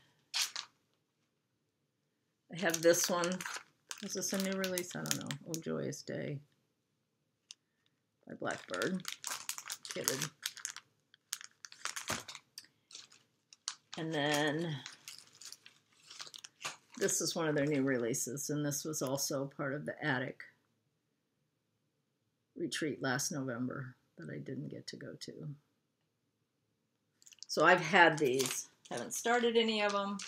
I have this one. Is this a new release? I don't know. Oh, Joyous Day by Blackbird. Kidded. And then this is one of their new releases, and this was also part of the attic retreat last November that I didn't get to go to. So I've had these. Haven't started any of them.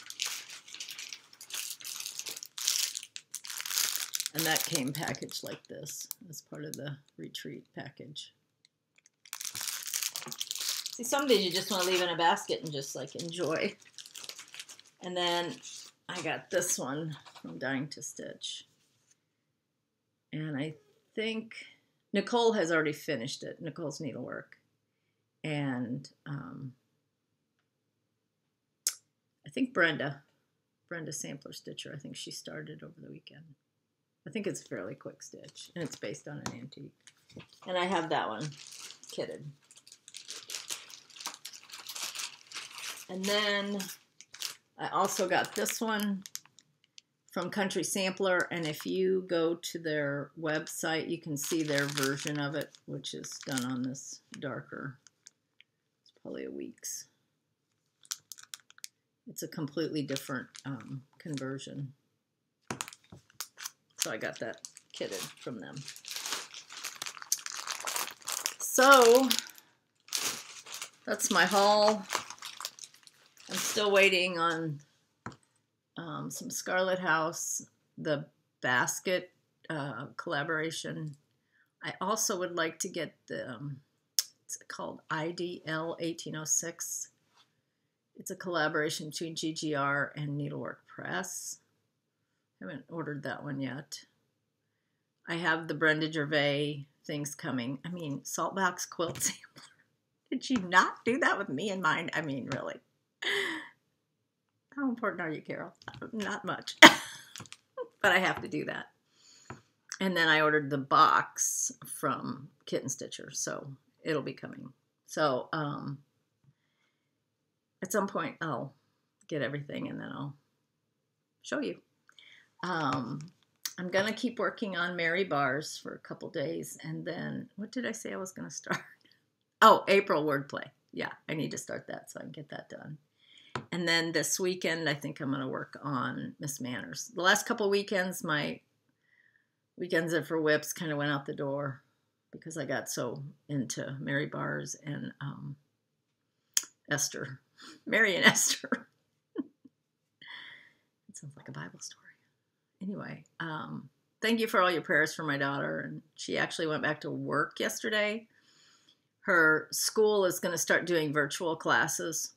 And that came packaged like this as part of the retreat package. See, some of these you just want to leave in a basket and just like enjoy. And then I got this one from Dying to Stitch. And I think Nicole has already finished it, Nicole's Needlework. And I think Brenda Sampler Stitcher, I think she started over the weekend. I think it's a fairly quick stitch, and it's based on an antique. And I have that one kitted. And then I also got this one from Country Sampler, and if you go to their website, you can see their version of it, which is done on this darker. It's probably a week's. It's a completely different conversion. So I got that kitted from them. So that's my haul. I'm still waiting on some Scarlet House, the basket collaboration I also would like to get the, it's called IDL 1806. It's a collaboration between GGR and Needlework Press. I haven't ordered that one yet. I have the Brenda Gervais things coming. I mean, Saltbox quilt sampler. Did you not do that with me in mind? I mean, really. How important are you, Carol? Not much. But I have to do that. And then I ordered the box from Kitten Stitcher, so it'll be coming. So at some point I'll get everything and then I'll show you. I'm going to keep working on Mary Bars for a couple days. And then, what did I say I was going to start? Oh, April wordplay. Yeah, I need to start that so I can get that done. And then this weekend, I think I'm going to work on Miss Manners. The last couple weekends, my weekends are for whips kind of went out the door because I got so into Mary Bars and Esther. Mary and Esther. It sounds like a Bible story. Anyway, thank you for all your prayers for my daughter. And she actually went back to work yesterday. Her school is going to start doing virtual classes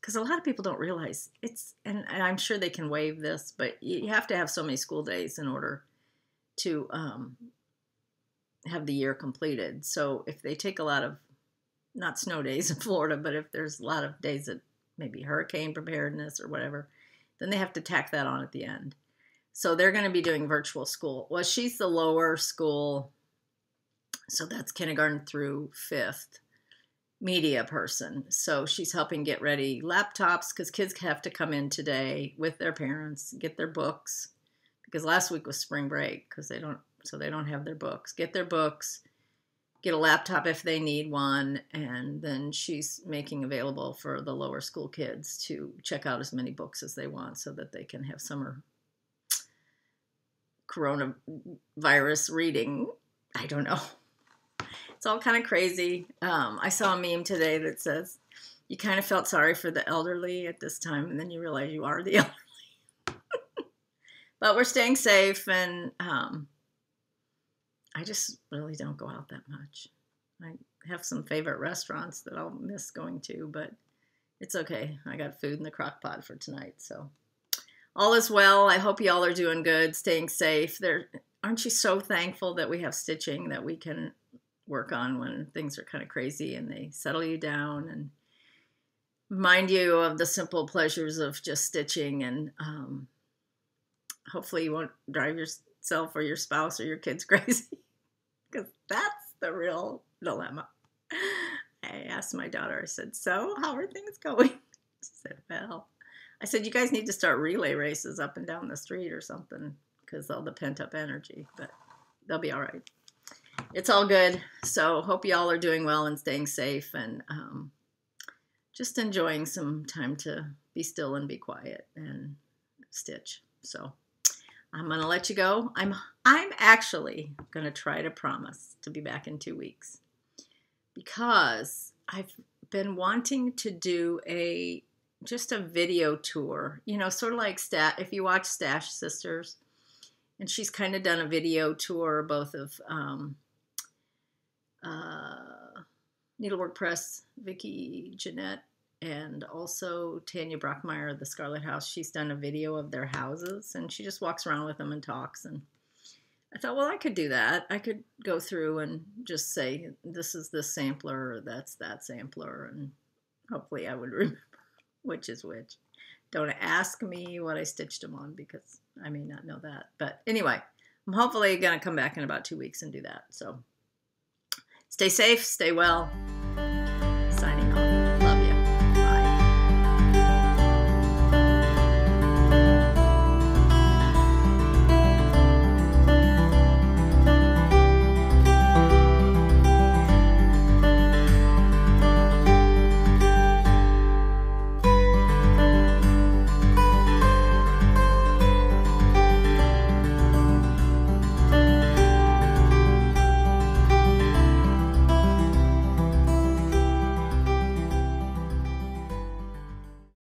because a lot of people don't realize it's, and I'm sure they can waive this, but you have to have so many school days in order to have the year completed. So if they take a lot of, not snow days in Florida, but if there's a lot of days that maybe hurricane preparedness or whatever, then they have to tack that on at the end. So they're going to be doing virtual school. Well, she's the lower school, so that's kindergarten through 5th, media person. So she's helping get ready laptops because kids have to come in today with their parents, get their books, because last week was spring break because they don't have their books. Get their books, get a laptop if they need one, and then she's making available for the lower school kids to check out as many books as they want so that they can have summer coronavirus reading. I don't know. It's all kind of crazy. I saw a meme today that says, you kind of felt sorry for the elderly at this time, and then you realize you are the elderly. But we're staying safe, and I just really don't go out that much. I have some favorite restaurants that I'll miss going to, but it's okay. I got food in the crock pot for tonight, so all is well. I hope y'all are doing good, staying safe. Aren't you so thankful that we have stitching that we can work on when things are kind of crazy and they settle you down and remind you of the simple pleasures of just stitching, and hopefully you won't drive yourself or your spouse or your kids crazy, because that's the real dilemma. I asked my daughter, I said, so how are things going? She said, well, I said, you guys need to start relay races up and down the street or something because all the pent-up energy, but they'll be all right. It's all good. So hope y'all are doing well and staying safe and just enjoying some time to be still and be quiet and stitch. So I'm going to let you go. I'm actually going to try to promise to be back in 2 weeks because I've been wanting to do just a video tour, sort of like if you watch Stash Sisters, and she's kind of done a video tour, both of Needlework Press, Vicki Jeanette, and also Tanya Brockmeyer of the Scarlet House. She's done a video of their houses, and she just walks around with them and talks. And I thought, well, I could do that. I could go through and just say, this is this sampler, or that's that sampler, and hopefully I would remember which is which. Don't ask me what I stitched them on because I may not know that. But anyway, I'm hopefully going to come back in about 2 weeks and do that. So stay safe, stay well.